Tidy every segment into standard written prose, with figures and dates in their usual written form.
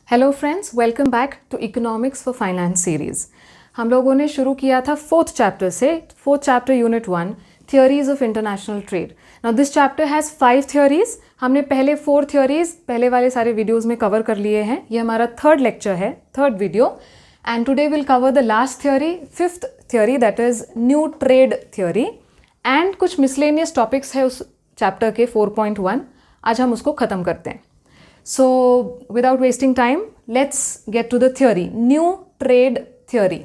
Hello friends, welcome back to economics for finance series. हम लोगों ने शुरू किया था fourth chapter unit 1, theories of international trade. Now this chapter has 5 theories. हमने पहले 4 थियोरीज पहले वाले सारे वीडियोज़ में कवर कर लिए हैं। ये हमारा थर्ड लेक्चर है, third video, and today will cover the last theory, 5th theory, that is new trade theory, and कुछ मिसलेनियस टॉपिक्स है उस चैप्टर के 4.1। आज हम उसको ख़त्म करते हैं। So, without wasting time, let's get to the theory. New trade theory.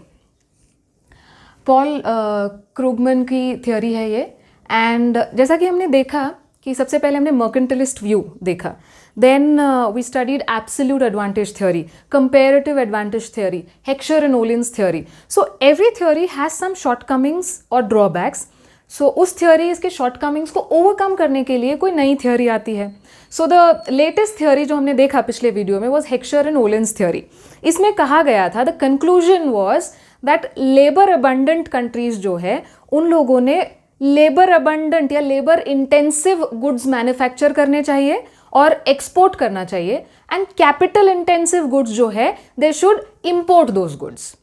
Paul Krugman की थियोरी है ये। एंड जैसा कि हमने देखा कि सबसे पहले हमने मर्केंटलिस्ट व्यू देखा, then we studied absolute advantage theory, comparative advantage theory, Heckscher and Ohlin's theory. So every theory has some shortcomings और ड्रॉबैक्स। सो उस थ्योरी इसके शॉर्टकमिंग्स को ओवरकम करने के लिए कोई नई थ्योरी आती है। सो द लेटेस्ट थ्योरी जो हमने देखा पिछले वीडियो में वॉज हेक्सचर एंड ओलिन्स थ्योरी। इसमें कहा गया था, the conclusion was that labour abundant countries जो है उन लोगों ने लेबर अबंडेंट या लेबर इंटेंसिव गुड्स मैन्युफैक्चर करने चाहिए और एक्सपोर्ट करना चाहिए, एंड कैपिटल इंटेंसिव गुड्स जो है they should import those goods.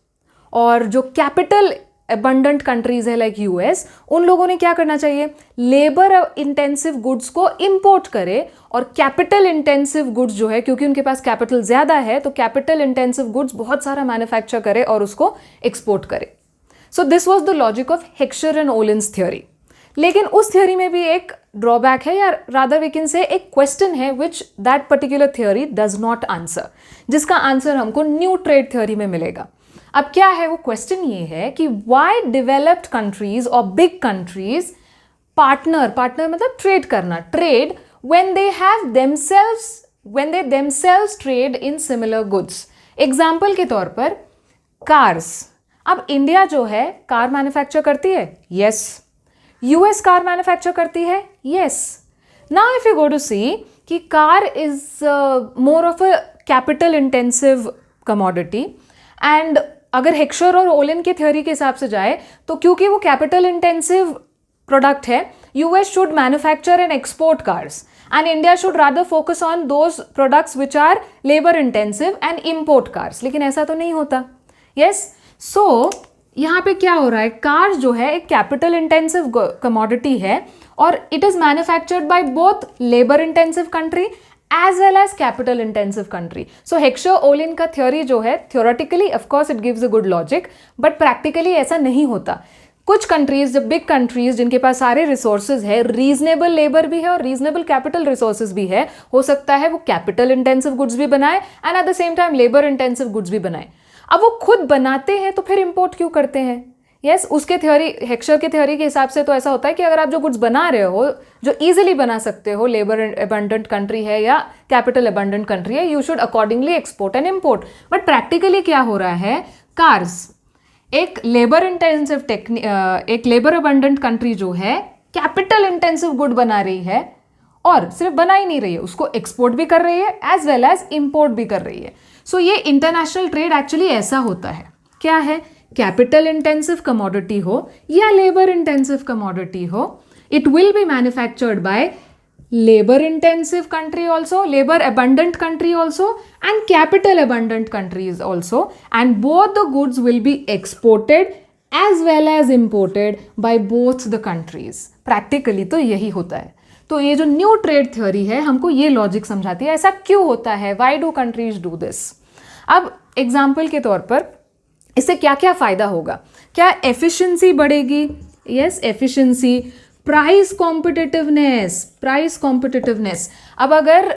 और जो कैपिटल अबंडेंट कंट्रीज है लाइक यूएस, उन लोगों ने क्या करना चाहिए, लेबर इंटेंसिव गुड्स को इंपोर्ट करे, और कैपिटल इंटेंसिव गुड्स जो है, क्योंकि उनके पास कैपिटल ज़्यादा है, तो कैपिटल इंटेंसिव गुड्स बहुत सारा मैन्युफैक्चर करे और उसको एक्सपोर्ट करे। So this was the logic of Heckscher and Ohlin's theory. लेकिन उस थ्योरी में भी एक ड्रॉबैक है, या रादर वी कैन से एक क्वेश्चन है which that particular theory does not answer, जिसका आंसर हमको न्यू ट्रेड थ्योरी में मिलेगा। अब क्या है वो क्वेश्चन, ये है कि व्हाई डेवलप्ड कंट्रीज और बिग कंट्रीज पार्टनर मतलब ट्रेड करना, trade when they themselves trade in similar goods. Example के तौर पर कार्स। अब इंडिया जो है कार मैन्युफैक्चर करती है, यस। यूएस कार मैन्युफैक्चर करती है, yes. Now if you go to see कि car is more of a capital intensive commodity, and अगर हेक्सचर और ओलिन की थ्योरी के हिसाब से जाए तो क्योंकि वो कैपिटल इंटेंसिव प्रोडक्ट है, US should manufacture and export cars, and India should rather focus on those products which are labour intensive and import cars. लेकिन ऐसा तो नहीं होता, यस। सो यहाँ पे क्या हो रहा है, कार्स जो है एक कैपिटल इंटेंसिव कमोडिटी है, और it is manufactured by both labour intensive country as well as capital intensive country. So Heckscher-Ohlin का theory जो है, theoretically of course it gives a good logic, but practically ऐसा नहीं होता। कुछ कंट्रीज, जब बिग कंट्रीज जिनके पास सारे रिसोर्सेज है, रीजनेबल लेबर भी है और रीजनेबल कैपिटल रिसोर्सेज भी है, हो सकता है वो कैपिटल इंटेंसिव गुड्स भी बनाए and at the same time labour intensive goods भी बनाए। अब वो खुद बनाते हैं तो फिर इंपोर्ट क्यों करते हैं? यस, उसके थ्योरी, हेक्सचर के थ्योरी के हिसाब से तो ऐसा होता है कि अगर आप जो गुड्स बना रहे हो, जो इजीली बना सकते हो, लेबर अबंडेंट कंट्री है या कैपिटल अबंडेंट कंट्री है, you should accordingly export and import. But practically क्या हो रहा है, कार्स एक लेबर इंटेंसिव एक लेबर अबंडेंट कंट्री जो है कैपिटल इंटेंसिव गुड बना रही है, और सिर्फ बना ही नहीं रही है, उसको एक्सपोर्ट भी कर रही है एज वेल एज इम्पोर्ट भी कर रही है। सो ये इंटरनेशनल ट्रेड एक्चुअली ऐसा होता है, क्या है, कैपिटल इंटेंसिव कमोडिटी हो या लेबर इंटेंसिव कमोडिटी हो, it will be manufactured by labour intensive country also, labour abundant country also, and capital abundant countries also, and both the goods will be exported as well as imported by both the countries. Practically तो यही होता है। तो ये जो new trade theory है हमको ये लॉजिक समझाती है, ऐसा क्यों होता है, why do countries do this. अब एग्जाम्पल के तौर पर इससे क्या क्या फ़ायदा होगा, क्या एफिशिएंसी बढ़ेगी, यस, एफिशिएंसी, प्राइस कॉम्पिटिटिवनेस। अब अगर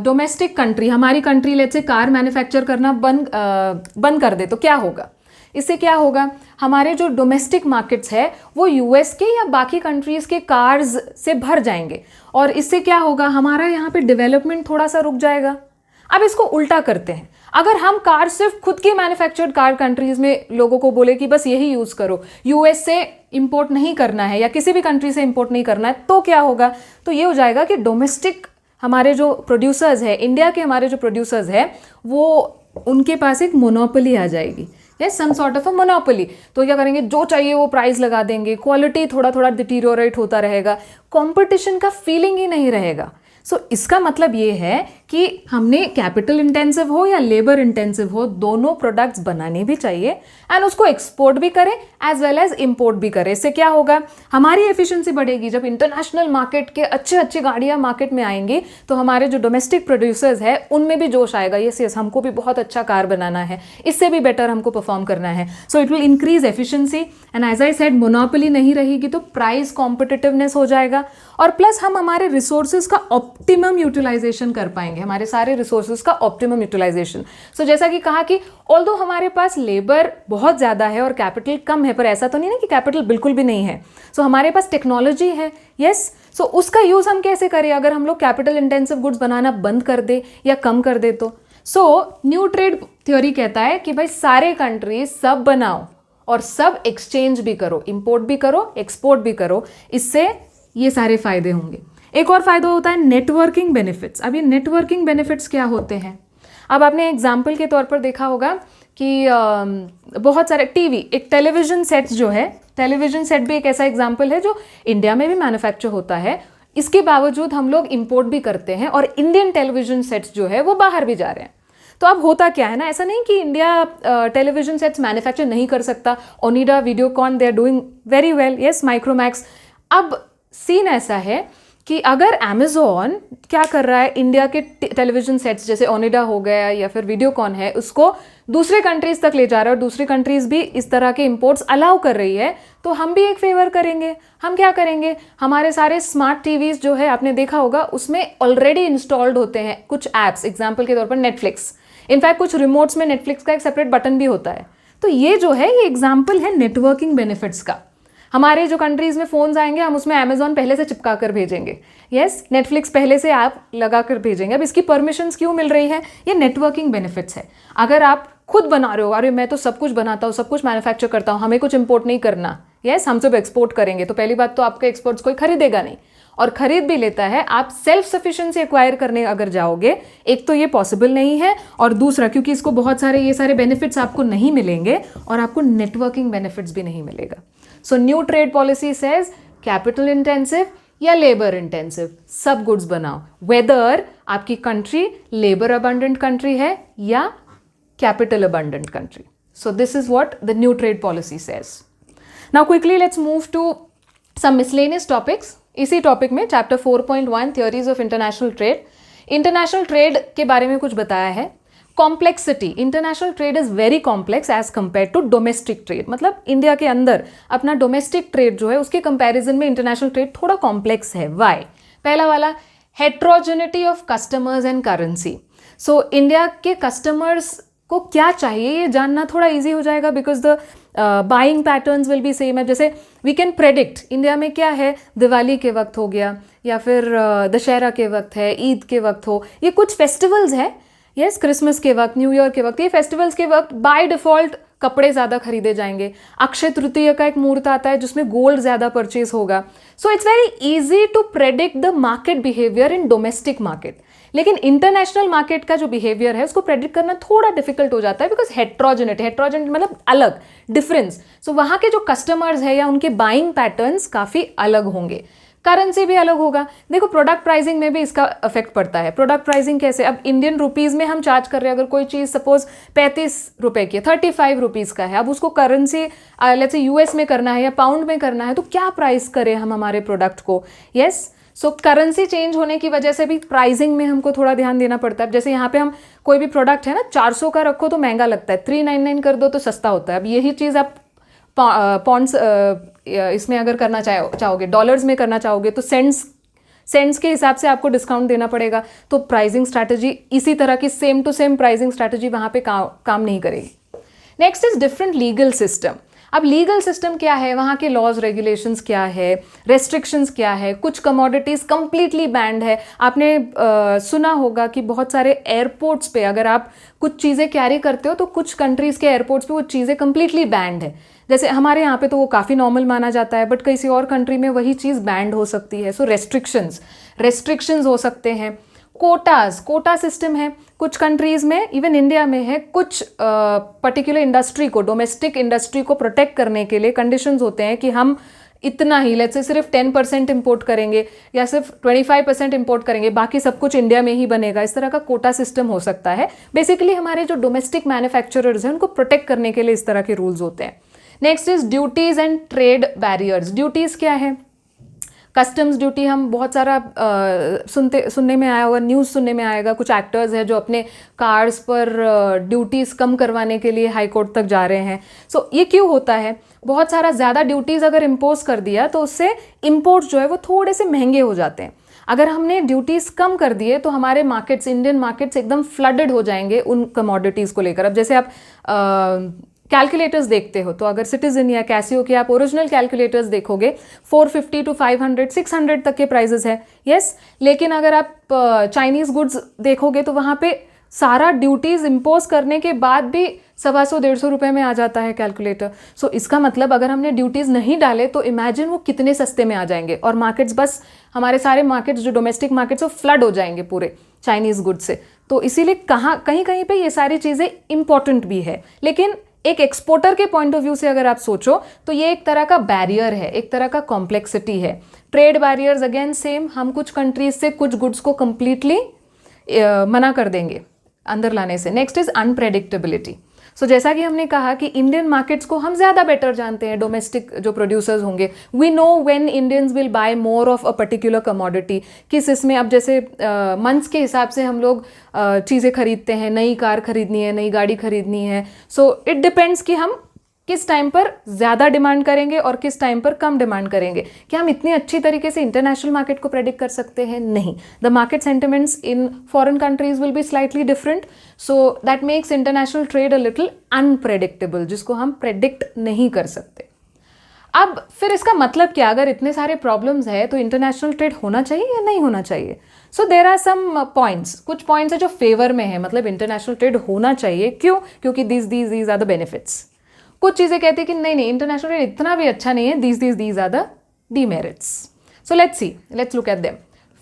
डोमेस्टिक कंट्री, हमारी country let's say car manufacture करना बंद कर दे तो क्या होगा, इससे क्या होगा, हमारे जो डोमेस्टिक मार्केट्स है वो यूएस के या बाकी कंट्रीज़ के कार्स से भर जाएंगे, और इससे क्या होगा, हमारा यहाँ पे डेवलपमेंट थोड़ा सा रुक जाएगा। अब इसको उल्टा करते हैं, अगर हम कार सिर्फ खुद की मैन्युफैक्चर्ड कार कंट्रीज में लोगों को बोले कि बस यही यूज़ करो, यूएस से इंपोर्ट नहीं करना है या किसी भी कंट्री से इंपोर्ट नहीं करना है, तो क्या होगा, तो ये हो जाएगा कि डोमेस्टिक हमारे जो प्रोड्यूसर्स है, इंडिया के हमारे जो प्रोड्यूसर्स है, वो उनके पास एक मोनोपोली आ जाएगी, yes, some sort of a monopoly. तो क्या करेंगे, जो चाहिए वो प्राइस लगा देंगे, क्वालिटी थोड़ा थोड़ा डिटीरियोरेट होता रहेगा, कॉम्पिटिशन का फीलिंग ही नहीं रहेगा। सो इसका मतलब ये है कि हमने कैपिटल इंटेंसिव हो या लेबर इंटेंसिव हो, दोनों प्रोडक्ट्स बनाने भी चाहिए एंड उसको एक्सपोर्ट भी करें एज वेल एज इम्पोर्ट भी करें। इससे क्या होगा, हमारी एफिशिएंसी बढ़ेगी। जब इंटरनेशनल मार्केट के अच्छी गाड़ियां मार्केट में आएंगी तो हमारे जो डोमेस्टिक प्रोड्यूसर्स है उनमें भी जोश आएगा, यस हमको भी बहुत अच्छा कार बनाना है, इससे भी बेटर हमको परफॉर्म करना है। So it will increase efficiency and as I said monopoly नहीं रहेगी तो प्राइस कॉम्पिटिटिवनेस हो जाएगा और प्लस हम हमारे रिसोर्सेज का ऑप्टिमम यूटिलाइजेशन कर पाएंगे, हमारे सारे रिसोर्सेज का ऑप्टिमम यूटिलाइजेशन। सो जैसा कि कहा कि ऑल्दो हमारे पास लेबर बहुत ज़्यादा है और कैपिटल कम है, पर ऐसा तो नहीं ना कि कैपिटल बिल्कुल भी नहीं है। सो हमारे पास टेक्नोलॉजी है, यस। सो उसका यूज़ हम कैसे करें अगर हम लोग कैपिटल इंटेंसिव गुड्स बनाना बंद कर दे या कम कर दे तो। सो न्यू ट्रेड थ्योरी कहता है कि भाई सारे कंट्रीज सब बनाओ और सब एक्सचेंज भी करो, इंपोर्ट भी करो, एक्सपोर्ट भी करो, इससे ये सारे फायदे होंगे। एक और फायदा होता है नेटवर्किंग बेनिफिट्स। अब ये नेटवर्किंग बेनिफिट्स क्या होते हैं, अब आपने एग्जाम्पल के तौर पर देखा होगा कि बहुत सारे टीवी, एक टेलीविजन सेट्स जो है, टेलीविजन सेट भी एक ऐसा एग्जाम्पल है जो इंडिया में भी मैन्युफैक्चर होता है, इसके बावजूद हम लोग इंपोर्ट भी करते हैं और इंडियन टेलीविजन सेट्स जो है वो बाहर भी जा रहे हैं। तो अब होता क्या है ना, ऐसा नहीं कि इंडिया टेलीविजन सेट्स मैन्युफैक्चर नहीं कर सकता, Onida, Videocon, they are doing very well, yes, Micromax. अब सीन ऐसा है कि अगर अमेजोन क्या कर रहा है, इंडिया के टेलीविजन सेट्स जैसे ओनिडा हो गया या फिर वीडियोकॉन है, उसको दूसरे कंट्रीज तक ले जा रहा है और दूसरी कंट्रीज भी इस तरह के इंपोर्ट्स अलाउ कर रही है, तो हम भी एक फेवर करेंगे। हम क्या करेंगे, हमारे सारे स्मार्ट टीवीज जो है आपने देखा होगा उसमें ऑलरेडी इंस्टॉल्ड होते हैं कुछ ऐप्स, एग्जाम्पल के तौर पर नेटफ्लिक्स। इनफैक्ट कुछ रिमोट्स में नेटफ्लिक्स का एक सेपरेट बटन भी होता है। तो ये जो है ये एग्जाम्पल है नेटवर्किंग बेनिफिट्स का। हमारे जो कंट्रीज में फोन्स आएंगे हम उसमें अमेजोन पहले से चिपका कर भेजेंगे, यस, नेटफ्लिक्स पहले से आप लगा कर भेजेंगे। अब इसकी परमिशंस क्यों मिल रही है, ये नेटवर्किंग बेनिफिट्स है। अगर आप खुद बना रहे हो, अरे मैं तो सब कुछ बनाता हूँ, सब कुछ मैन्युफैक्चर करता हूँ, हमें कुछ इंपोर्ट नहीं करना, यस, हम सब एक्सपोर्ट करेंगे, तो पहली बात तो आपके एक्सपोर्ट्स कोई खरीदेगा नहीं, और खरीद भी लेता है, आप सेल्फ सफिशिएंसी एक्वायर करने अगर जाओगे, एक तो ये पॉसिबल नहीं है, और दूसरा क्योंकि इसको बहुत सारे ये सारे बेनिफिट्स आपको नहीं मिलेंगे और आपको नेटवर्किंग बेनिफिट्स भी नहीं मिलेगा। So new trade policy says capital intensive या लेबर इंटेंसिव सब गुड्स बनाओ, वेदर आपकी कंट्री लेबर अबंडेंट कंट्री है या capital abundant country. So this is what the new trade policy says. Now quickly let's move to some miscellaneous topics. इसी topic में chapter 4.1 theories of international trade, international trade के बारे में कुछ बताया है। Complexity, international trade is very complex as compare to domestic trade, मतलब India के अंदर अपना डोमेस्टिक ट्रेड जो है उसके कंपैरिजन में इंटरनेशनल ट्रेड थोड़ा कॉम्प्लेक्स है। वाई? पहला वाला heterogeneity of customers and currency. So India के कस्टमर्स को क्या चाहिए ये जानना थोड़ा इजी हो जाएगा, because the buying patterns will be same है। जैसे वी कैन प्रेडिक्ट इंडिया में क्या है, दिवाली के वक्त हो गया या फिर दशहरा के वक्त है, ईद के वक्त हो, ये कुछ फेस्टिवल्स है, यस, क्रिसमस के वक्त, न्यू ईयर के वक्त, ये फेस्टिवल्स के वक्त बाय डिफॉल्ट कपड़े ज़्यादा खरीदे जाएंगे। अक्षय तृतीया का एक मुहूर्त आता है जिसमें गोल्ड ज़्यादा परचेज होगा। So it's very easy to predict the market behaviour in domestic market, लेकिन इंटरनेशनल मार्केट का जो बिहेवियर है उसको प्रेडिक्ट करना थोड़ा डिफिकल्ट हो जाता है, बिकॉज हेट्रोजेनिटी मतलब अलग, डिफरेंस। सो वहाँ के जो कस्टमर्स है या उनके बाइंग पैटर्न्स काफ़ी अलग होंगे, करेंसी भी अलग होगा। देखो प्रोडक्ट प्राइसिंग में भी इसका इफेक्ट पड़ता है। प्रोडक्ट प्राइसिंग कैसे, अब इंडियन रुपीज़ में हम चार्ज कर रहे हैं, अगर कोई चीज़ सपोज 35 रुपए की है, 35 रुपीज़ का है, अब उसको करेंसी लेट्स से यूएस में करना है या पाउंड में करना है, तो क्या प्राइस करें हम हमारे प्रोडक्ट को, यस। सो करेंसी चेंज होने की वजह से भी प्राइसिंग में हमको थोड़ा ध्यान देना पड़ता है। जैसे यहाँ पे हम कोई भी प्रोडक्ट है ना 400 का रखो तो महंगा लगता है, 399 कर दो तो सस्ता होता है। अब यही चीज़ आप पॉन्ड्स इसमें अगर करना चाहोगे, डॉलर्स में करना चाहोगे तो सेंट्स के हिसाब से आपको डिस्काउंट देना पड़ेगा। तो प्राइसिंग स्ट्रैटेजी इसी तरह की same to same pricing strategy वहाँ पे काम नहीं करेगी। Next is different legal system. अब लीगल सिस्टम क्या है, वहाँ के लॉज रेगुलेशंस क्या है, रेस्ट्रिक्शंस क्या है, कुछ कमोडिटीज़ कंप्लीटली बैंड है। आपने सुना होगा कि बहुत सारे एयरपोर्ट्स पे अगर आप कुछ चीज़ें कैरी करते हो तो कुछ कंट्रीज़ के एयरपोर्ट्स पे वो चीज़ें कंप्लीटली बैंड है। जैसे हमारे यहाँ पे तो वो काफ़ी नॉर्मल माना जाता है, बट किसी और कंट्री में वही चीज़ बैंड हो सकती है। सो रेस्ट्रिक्शंस हो सकते हैं। कोटा सिस्टम है कुछ कंट्रीज़ में, इवन इंडिया में है। कुछ पर्टिकुलर इंडस्ट्री को, डोमेस्टिक इंडस्ट्री को प्रोटेक्ट करने के लिए कंडीशंस होते हैं कि हम इतना ही, लेट्स से सिर्फ 10% इम्पोर्ट करेंगे या सिर्फ 25% इम्पोर्ट करेंगे, बाकी सब कुछ इंडिया में ही बनेगा, इस तरह का कोटा सिस्टम हो सकता है। बेसिकली हमारे जो डोमेस्टिक मैन्युफैक्चरर्स हैं उनको प्रोटेक्ट करने के लिए इस तरह के रूल्स होते हैं। Next is duties and trade barriers. Duties क्या है? कस्टम्स ड्यूटी हम बहुत सारा सुनने में आया होगा, न्यूज़ सुनने में आएगा, कुछ एक्टर्स हैं जो अपने कार्स पर ड्यूटीज़ कम करवाने के लिए हाई कोर्ट तक जा रहे हैं। सो ये क्यों होता है? बहुत सारा ज़्यादा ड्यूटीज़ अगर इम्पोज कर दिया तो उससे इम्पोर्ट जो है वो थोड़े से महंगे हो जाते हैं। अगर हमने ड्यूटीज़ कम कर दिए तो हमारे मार्केट्स, इंडियन मार्केट्स एकदम फ्लडेड हो जाएंगे उन कमोडिटीज़ को लेकर। अब जैसे आप कैलकुलेटर्स देखते हो तो अगर सिटीजन या कैसियो के आप ओरिजिनल कैलकुलेटर्स देखोगे 450 to 500 600 तक के प्राइजेस है, यस। लेकिन अगर आप चाइनीज़ गुड्स देखोगे तो वहाँ पे सारा ड्यूटीज़ इम्पोज करने के बाद भी 125-150 रुपये में आ जाता है कैलकुलेटर। सो इसका मतलब अगर हमने ड्यूटीज़ नहीं डाले तो इमेजिन वो कितने सस्ते में आ जाएंगे, और मार्केट्स, बस हमारे सारे मार्केट्स जो डोमेस्टिक मार्केट्स वो फ्लड हो जाएंगे पूरे चाइनीज़ गुड्स से। तो इसीलिए कहीं कहीं पे ये सारी चीज़ें इंपॉर्टेंट भी है। लेकिन एक एक्सपोर्टर के पॉइंट ऑफ व्यू से अगर आप सोचो तो ये एक तरह का बैरियर है, एक तरह का कॉम्प्लेक्सिटी है। ट्रेड बैरियर्स अगेन सेम, हम कुछ कंट्रीज से कुछ गुड्स को कंप्लीटली मना कर देंगे अंदर लाने से। Next is unpredictability. सो जैसा कि हमने कहा कि इंडियन मार्केट्स को हम ज़्यादा बेटर जानते हैं, डोमेस्टिक जो प्रोड्यूसर्स होंगे, we know when Indians will buy more of a particular commodity. किस इसमें, अब जैसे मंथ्स के हिसाब से हम लोग चीज़ें खरीदते हैं, नई कार खरीदनी है, नई गाड़ी खरीदनी है। सो इट डिपेंड्स कि हम किस टाइम पर ज़्यादा डिमांड करेंगे और किस टाइम पर कम डिमांड करेंगे। क्या हम इतनी अच्छी तरीके से इंटरनेशनल मार्केट को प्रेडिक्ट कर सकते हैं? नहीं। The market sentiments in foreign countries will be slightly different, so that makes international trade a little unpredictable, जिसको हम प्रेडिक्ट नहीं कर सकते। अब फिर इसका मतलब क्या? अगर इतने सारे प्रॉब्लम्स है तो इंटरनेशनल ट्रेड होना चाहिए या नहीं होना चाहिए? सो देर आर सम पॉइंट्स, कुछ पॉइंट्स है जो फेवर में है, मतलब इंटरनेशनल ट्रेड होना चाहिए। क्यों? क्योंकि दीज आर द बेनिफिट्स। कुछ चीज़ें कहती है कि नहीं इंटरनेशनल ट्रेड इतना भी अच्छा नहीं है, these are the demerits. So let's look at them.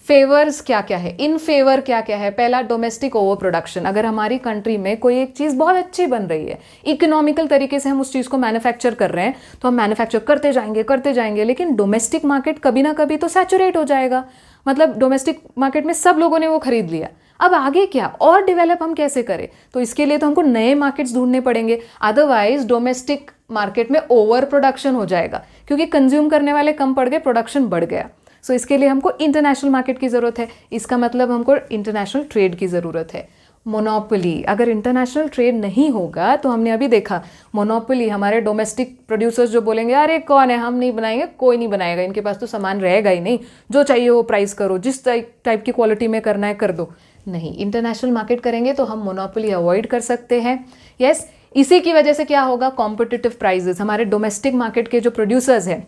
Favours क्या क्या है, इन फेवर क्या क्या है? पहला, डोमेस्टिक ओवर प्रोडक्शन। अगर हमारी कंट्री में कोई एक चीज़ बहुत अच्छी बन रही है, इकोनॉमिकल तरीके से हम उस चीज़ को मैन्युफैक्चर कर रहे हैं, तो हम मैन्युफैक्चर करते जाएंगे, लेकिन डोमेस्टिक मार्केट कभी ना कभी तो सैचुरेट हो जाएगा। मतलब डोमेस्टिक मार्केट में सब लोगों ने वो खरीद लिया, अब आगे क्या और डेवलप हम कैसे करें? तो इसके लिए तो हमको नए मार्केट्स ढूंढने पड़ेंगे, अदरवाइज डोमेस्टिक मार्केट में ओवर प्रोडक्शन हो जाएगा, क्योंकि कंज्यूम करने वाले कम पड़ गए, प्रोडक्शन बढ़ गया। सो इसके लिए हमको इंटरनेशनल मार्केट की ज़रूरत है। इसका मतलब हमको इंटरनेशनल ट्रेड की ज़रूरत है। मोनोपोली, अगर इंटरनेशनल ट्रेड नहीं होगा तो हमने अभी देखा मोनोपोली, हमारे डोमेस्टिक प्रोड्यूसर्स जो बोलेंगे अरे कौन है, हम नहीं बनाएंगे, कोई नहीं बनाएगा, इनके पास तो सामान रहेगा ही नहीं, जो चाहिए वो प्राइस करो, जिस टाइप की क्वालिटी में करना है कर दो। नहीं, इंटरनेशनल मार्केट करेंगे तो हम मोनोपोली अवॉइड कर सकते हैं। यस, इसी की वजह से क्या होगा? Competitive prices. हमारे डोमेस्टिक मार्केट के जो प्रोड्यूसर्स हैं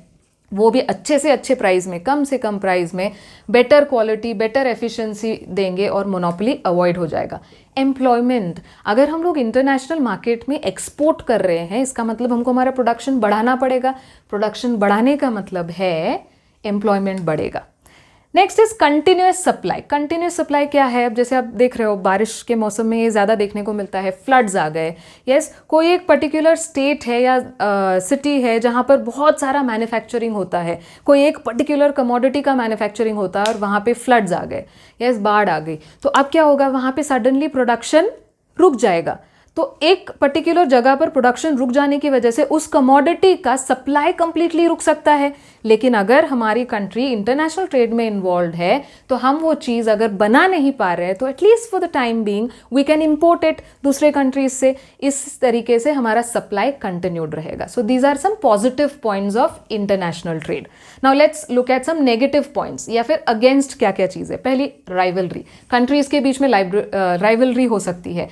वो भी अच्छे से अच्छे प्राइस में, कम से कम प्राइस में बेटर क्वालिटी, बेटर एफिशिएंसी देंगे और मोनोपोली अवॉइड हो जाएगा। एम्प्लॉयमेंट, अगर हम लोग इंटरनेशनल मार्केट में एक्सपोर्ट कर रहे हैं, इसका मतलब हमको हमारा प्रोडक्शन बढ़ाना पड़ेगा। प्रोडक्शन बढ़ाने का मतलब है एम्प्लॉयमेंट बढ़ेगा। Next is continuous supply. Continuous supply क्या है? अब जैसे आप देख रहे हो बारिश के मौसम में ये ज़्यादा देखने को मिलता है, फ्लड्स आ गए। यस, कोई एक पर्टिकुलर स्टेट है या सिटी है जहाँ पर बहुत सारा मैन्युफैक्चरिंग होता है, कोई एक पर्टिकुलर कमोडिटी का मैन्युफैक्चरिंग होता है और वहाँ पे फ्लड्स आ गए, यस, बाढ़ आ गई, तो अब क्या होगा? वहाँ पे सडनली प्रोडक्शन रुक जाएगा। तो एक पर्टिकुलर जगह पर प्रोडक्शन रुक जाने की वजह से उस कमोडिटी का सप्लाई कंप्लीटली रुक सकता है। लेकिन अगर हमारी कंट्री इंटरनेशनल ट्रेड में इन्वॉल्व है तो हम वो चीज़ अगर बना नहीं पा रहे हैं तो atleast for the time being we can import it दूसरे कंट्रीज से। इस तरीके से हमारा सप्लाई कंटिन्यूड रहेगा। So these are some positive points of international trade. Now let's look at some negative points या फिर अगेंस्ट क्या क्या चीज़ है। पहली, राइवलरी। कंट्रीज के बीच में राइवलरी हो सकती है।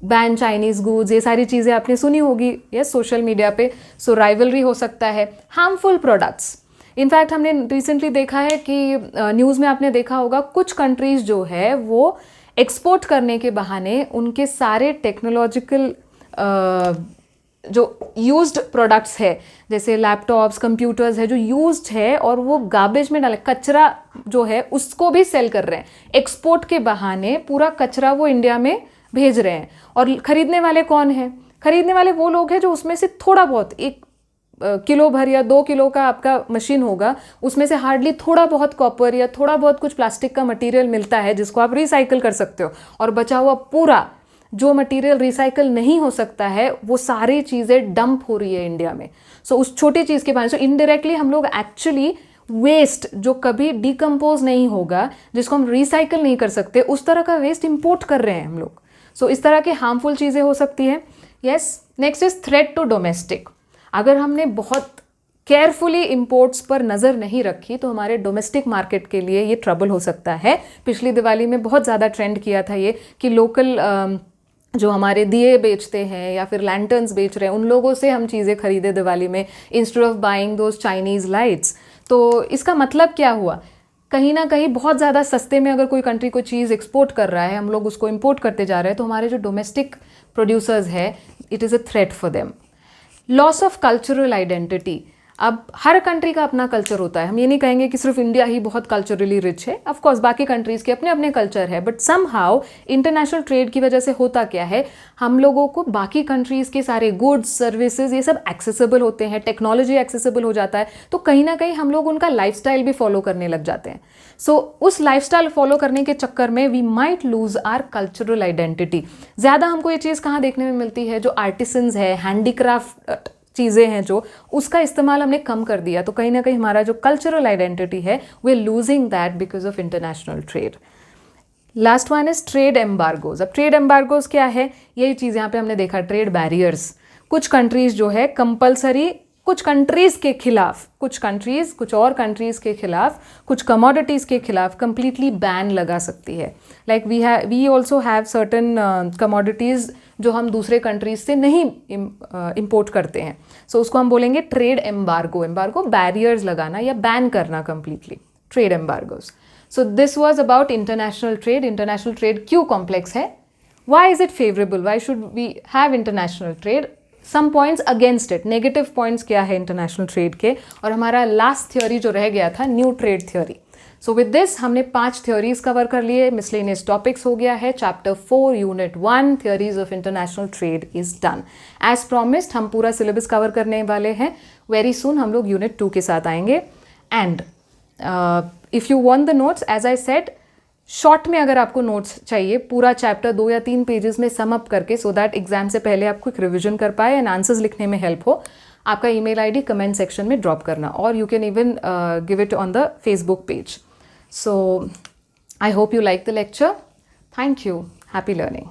बैन चाइनीज़ गुड्स, ये सारी चीज़ें आपने सुनी होगी यस सोशल मीडिया पे। सो राइवलरी हो सकता है। हार्मफुल प्रोडक्ट्स, इनफैक्ट हमने रिसेंटली देखा है कि न्यूज़ में आपने देखा होगा कुछ कंट्रीज़ जो है वो एक्सपोर्ट करने के बहाने उनके सारे टेक्नोलॉजिकल जो यूज्ड प्रोडक्ट्स है, जैसे लैपटॉप्स, कंप्यूटर्स है जो यूज्ड है और वो गार्बेज में डाले, कचरा जो है उसको भी सेल कर रहे हैं। एक्सपोर्ट के बहाने पूरा कचरा वो इंडिया में भेज रहे हैं। और खरीदने वाले कौन हैं? खरीदने वाले वो लोग हैं जो उसमें से थोड़ा बहुत, एक किलो भर या 2 किलो का आपका मशीन होगा, उसमें से हार्डली थोड़ा बहुत कॉपर या थोड़ा बहुत कुछ प्लास्टिक का मटेरियल मिलता है जिसको आप रिसाइकिल कर सकते हो, और बचा हुआ पूरा जो मटेरियल रिसाइकिल नहीं हो सकता है वो सारी चीज़ें डंप हो रही है इंडिया में। सो उस छोटी चीज़ के बारे में इनडायरेक्टली हम लोग एक्चुअली वेस्ट जो कभी डिकम्पोज नहीं होगा, जिसको हम रिसाइकिल नहीं कर सकते, उस तरह का वेस्ट इंपोर्ट कर रहे हैं हम लोग। सो इस तरह की हार्मफुल चीज़ें हो सकती है। Yes, next is threat to domestic. अगर हमने बहुत केयरफुली इंपोर्ट्स पर नज़र नहीं रखी तो हमारे डोमेस्टिक मार्केट के लिए ये ट्रबल हो सकता है। पिछली दिवाली में बहुत ज़्यादा ट्रेंड किया था ये कि लोकल जो हमारे दिए बेचते हैं या फिर लैंटर्न्स बेच रहे हैं उन लोगों से हम चीज़ें खरीदे दिवाली में, instead of buying those Chinese lights. तो इसका मतलब क्या हुआ, कहीं ना कहीं बहुत ज़्यादा सस्ते में अगर कोई कंट्री कोई चीज़ एक्सपोर्ट कर रहा है, हम लोग उसको इंपोर्ट करते जा रहे हैं, तो हमारे जो डोमेस्टिक प्रोड्यूसर्स है it is a threat for them. Loss of cultural identity. अब हर कंट्री का अपना कल्चर होता है, हम ये नहीं कहेंगे कि सिर्फ इंडिया ही बहुत कल्चरली रिच है, ऑफ कोर्स बाकी कंट्रीज़ के अपने अपने कल्चर है, बट समहाउ इंटरनेशनल ट्रेड की वजह से होता क्या है, हम लोगों को बाकी कंट्रीज़ के सारे गुड्स सर्विसेज ये सब एक्सेसिबल होते हैं, टेक्नोलॉजी एक्सेसिबल हो जाता है, तो कहीं ना कहीं हम लोग उनका लाइफस्टाइल भी फॉलो करने लग जाते हैं। सो उस लाइफस्टाइल फॉलो करने के चक्कर में we might lose our cultural identity. ज़्यादा हमको ये चीज़ कहाँ देखने में मिलती है, जो आर्टिसंस है, हैंडीक्राफ्ट चीज़ें हैं जो, उसका इस्तेमाल हमने कम कर दिया, तो कहीं ना कहीं हमारा जो कल्चरल आइडेंटिटी है we are losing that because of international trade. Last one is trade embargoes. अब ट्रेड एम्बार्गोज क्या है, यही चीज़ यहाँ पे हमने देखा, ट्रेड बैरियर्स। कुछ कंट्रीज़ जो है कंपलसरी कुछ कंट्रीज़ के खिलाफ, कुछ और कंट्रीज़ के खिलाफ, कुछ कमोडिटीज़ के खिलाफ कंप्लीटली बैन लगा सकती है। Like we also have certain commodities जो हम दूसरे कंट्रीज से नहीं इंपोर्ट करते हैं, सो उसको हम बोलेंगे ट्रेड एम्बार्गो। एम्बार्गो बैरियर्स लगाना या बैन करना completely, trade embargoes. So this was about international trade. International trade क्यों कॉम्प्लेक्स है, why is it favourable, why should we have international trade, some points against it, negative points क्या है international trade के, और हमारा last theory जो रह गया था new trade theory. So with this हमने 5 थ्योरीज कवर कर लिए, मिसलेनियस टॉपिक्स हो गया है, chapter 4 unit 1 theories of international trade is done. As promised हम पूरा सिलेबस कवर करने वाले हैं, वेरी सुन हम लोग यूनिट 2 के साथ आएंगे। And if you want the notes, as I said, short में अगर आपको नोट्स चाहिए, पूरा चैप्टर 2 या 3 पेजेस में सम अप करके, सो दैट एग्जाम से पहले आप क्विक रिविजन कर पाए एंड आंसर्स लिखने में हेल्प हो, आपका ईमेल आईडी कमेंट सेक्शन में ड्रॉप करना, और you can even give it on the Facebook page. So I hope you like the lecture. Thank you. Happy learning.